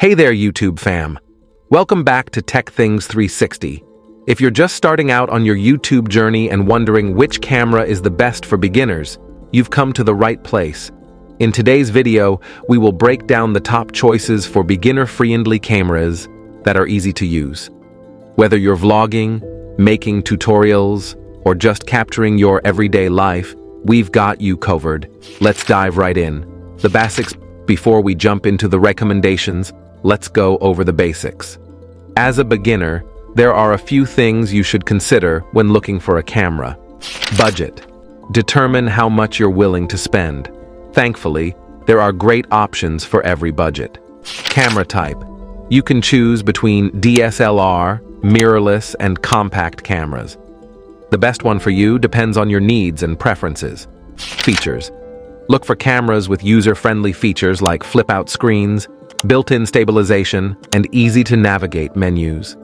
Hey there, YouTube fam. Welcome back to Tech Things 360. If you're just starting out on your YouTube journey and wondering which camera is the best for beginners, you've come to the right place. In today's video, we will break down the top choices for beginner-friendly cameras that are easy to use. Whether you're vlogging, making tutorials, or just capturing your everyday life, we've got you covered. Let's dive right in. The basics. Before we jump into the recommendations, let's go over the basics. As a beginner, there are a few things you should consider when looking for a camera. Budget. Determine how much you're willing to spend. Thankfully, there are great options for every budget. Camera type. You can choose between DSLR, mirrorless, and compact cameras. The best one for you depends on your needs and preferences. Features. Look for cameras with user-friendly features like flip-out screens, built-in stabilization, and easy-to-navigate menus.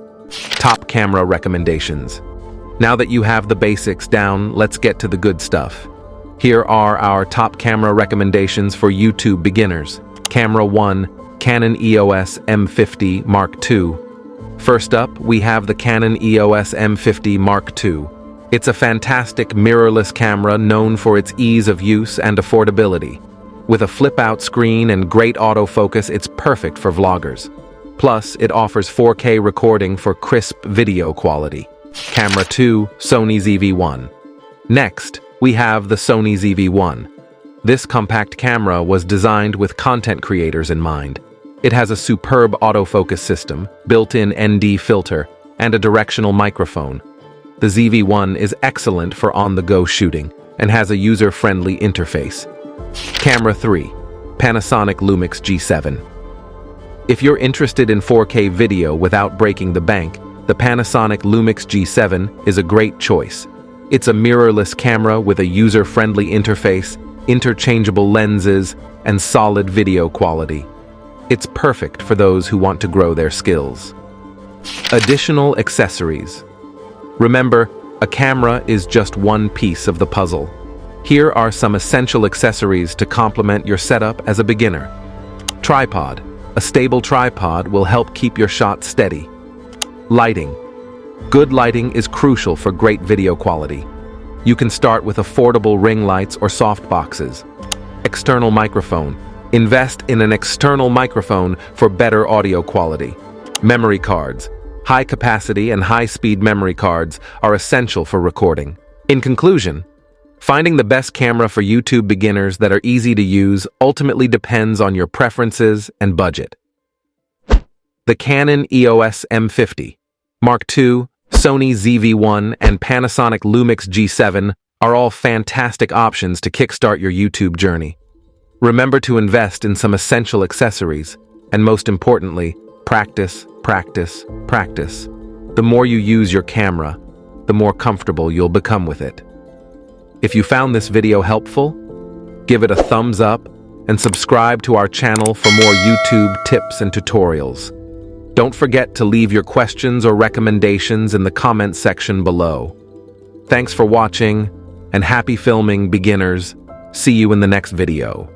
Top camera recommendations. Now that you have the basics down, let's get to the good stuff. Here are our top camera recommendations for YouTube beginners. Camera 1, Canon EOS M50 Mark II. First up, we have the Canon EOS M50 Mark II. It's a fantastic mirrorless camera known for its ease of use and affordability. With a flip-out screen and great autofocus, it's perfect for vloggers. Plus, it offers 4K recording for crisp video quality. Camera 2, Sony ZV-1. Next, we have the Sony ZV-1. This compact camera was designed with content creators in mind. It has a superb autofocus system, built-in ND filter, and a directional microphone. The ZV-1 is excellent for on-the-go shooting and has a user-friendly interface. Camera 3, Panasonic Lumix G7. If you're interested in 4K video without breaking the bank, the Panasonic Lumix G7 is a great choice. It's a mirrorless camera with a user-friendly interface, interchangeable lenses, and solid video quality. It's perfect for those who want to grow their skills. Additional accessories. Remember, a camera is just one piece of the puzzle. Here are some essential accessories to complement your setup as a beginner. Tripod. A stable tripod will help keep your shot steady. Lighting. Good lighting is crucial for great video quality. You can start with affordable ring lights or soft boxes. External microphone. Invest in an external microphone for better audio quality. Memory cards. High-capacity and high-speed memory cards are essential for recording. In conclusion, finding the best camera for YouTube beginners that are easy to use ultimately depends on your preferences and budget. The Canon EOS M50, Mark II, Sony ZV-1, and Panasonic Lumix G7 are all fantastic options to kickstart your YouTube journey. Remember to invest in some essential accessories, and most importantly, practice, practice, practice. The more you use your camera, the more comfortable you'll become with it. If you found this video helpful, give it a thumbs up and subscribe to our channel for more YouTube tips and tutorials. Don't forget to leave your questions or recommendations in the comments section below. Thanks for watching, and happy filming, beginners. See you in the next video.